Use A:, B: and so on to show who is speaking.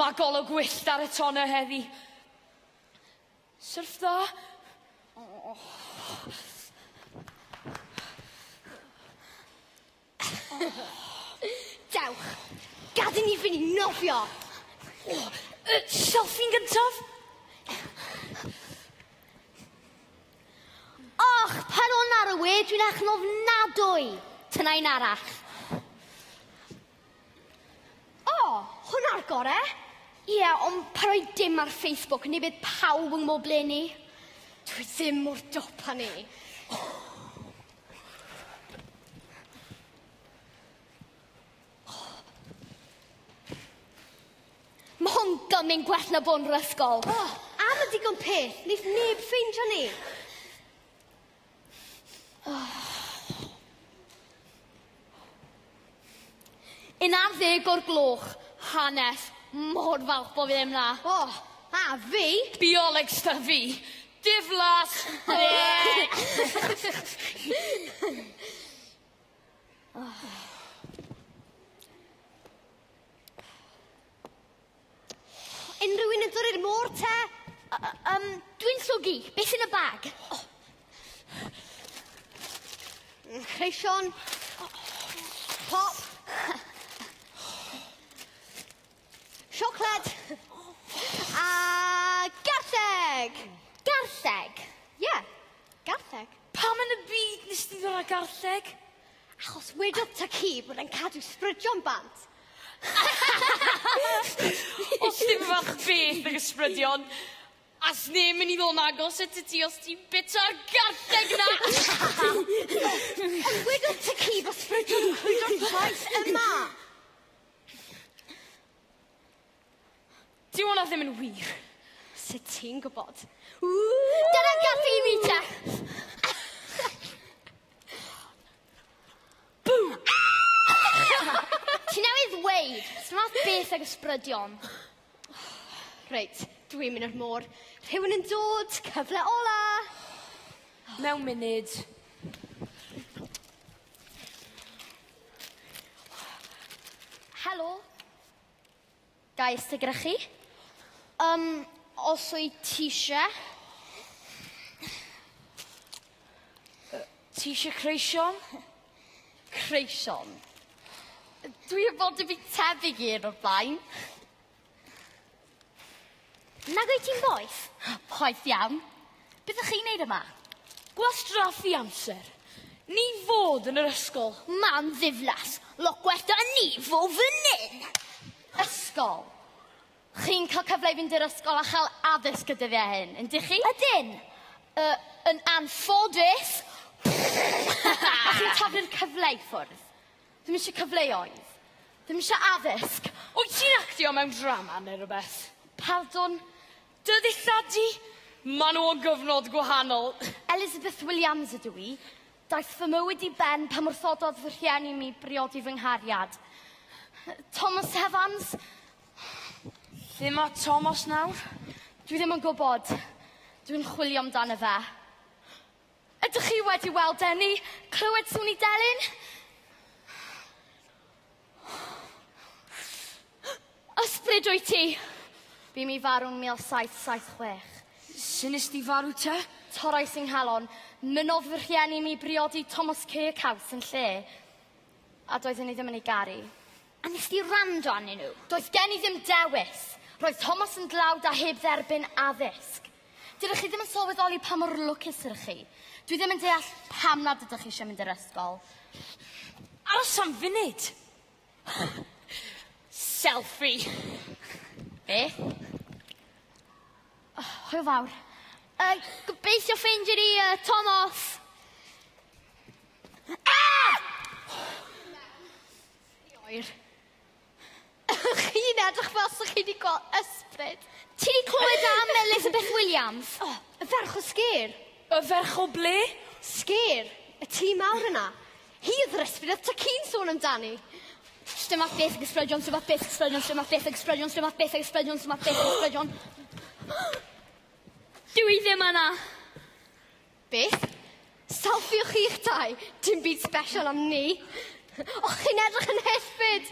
A: Mae golwg wyllt ar y tonau heddi. Syrff dda.
B: Dewch, gad i ni fynd i nofio.
A: Selfie'n gyntaf?
B: Och, pan o'n ar y we, dwi'n eich ofnadwy. Tyna'n arall. O, hwnna'r gore? Ie, ond pan oed dim ar Facebook, neu bydd pawb yng nghoble ni. Dwi ddim o'r dopa ni. Mae hwn gymyn gwell na bo'n yr ysgol. Am y digon peth, wneith neb ffeindio ni. Un ar 10 o'r gloch, hanes, mor falch bo fi ddim na. A fi?
A: Bioleg sta fi. Diflas!
B: Unrhyw un yn dod i'r môr te? Dwi'n llwgu. Beth yn y bag? Creision. Pop. Siocled. A garlleg. Garlleg? Ie, garlleg.
A: Pam yn y byd nes ti ddod â garlleg?
B: Achos wedodd ta ci bod e'n cadw sbrydio'n bant.
A: Os ddim fach beth ag ysbrydion, as neb yn i ddod agos at y ti os ti'n bita'r garlleg na.
B: Ond wedodd ta ci bod sbrydio'n chwydo'r traeth yma.
A: Di hwnna ddim yn wir.
B: Sut ti'n gwybod? Dyna gaffi i fi te.
A: Bw!
B: Ti newydd weid, smath beth ag ysbrydion. Reit, dwi'n mynd i'r môr. Rhywun yn dod, cyfle ola.
A: Mewn munud.
B: Helo. Gai ystod gyda chi? Os wyt ti eisiau?
A: Ti eisiau creision?
B: Creision. Dwi yn bod yn byd tebyg i'r o'r blaen. Nag wyt ti'n boeth? Poeth iawn. Beth ydych chi'n neud yma?
A: Gwastraffu amser. Ni fod yn yr ysgol.
B: Man ddiflas. Locwell da ni fo fan hyn. Ysgol. Chi'n cael cyfle i fynd i'r ysgol a chael addysg gyda fe hyn, yndych chi? Ydyn. Yn anffodus. A chi'n taflu'r cyfle i ffwrdd. Ddim eisiau cyfleoedd. Ddim eisiau addysg.
A: Wyt ti'n actio mewn drama neu rhywbeth?
B: Pardon?
A: Dy ddilladu? Maen nhw o gyfnod gwahanol.
B: Elizabeth Williams ydw i. Daeth fy mywyd i ben pan wrthododd fy rhieni mi briodi fy nghariad. Thomas Evans?
A: Lle mae Thomas nawr?
B: Dwi ddim yn gwybod. Dwi'n chwilio amdano fe. Ydych chi wedi weld Denny? Clywed sŵn i Delyn? Ysbryd wyt ti? Bu mi farw'n 1776.
A: Sut nes ti farw te?
B: Torau sy'n halon. Mynodd fy rhieni mi briodi Thomas Caws yn lle. A doeddwn i ddim yn ei garu. A nes ti rando arnyn nhw? Doedd gen i ddim dewis. Roedd Thomas yn dlawd a heb dderbyn addysg. Dydych chi ddim yn sylweddoli pa mor lwcus ydych chi. Dwi ddim yn deall pam nad ydych chi eisiau mynd i'r ysgol.
A: Aros am funud. Selfie.
B: Be? Hwyl fawr. Gobeithio ffeindio ni Thomas. Oer. Chi'n edrych fel sy'ch chi wedi gweld ysbryd. Ti wedi clywed am Elizabeth Williams? Y ferch o sgêr.
A: Y ferch o ble?
B: Sgêr. Y tŷ mawr yna. Hi oedd yr ysbryd oedd ta cyn sôn amdani. Styma beth ag ysbrydion, styma beth ag ysbrydion, styma beth ag ysbrydion, styma beth ag ysbrydion, styma beth ag ysbrydion. Dwi ddim yna. Beth? Selfiwch chi'ch dau. Dim byd special am ni. Och, chi'n edrych yn hysbyd.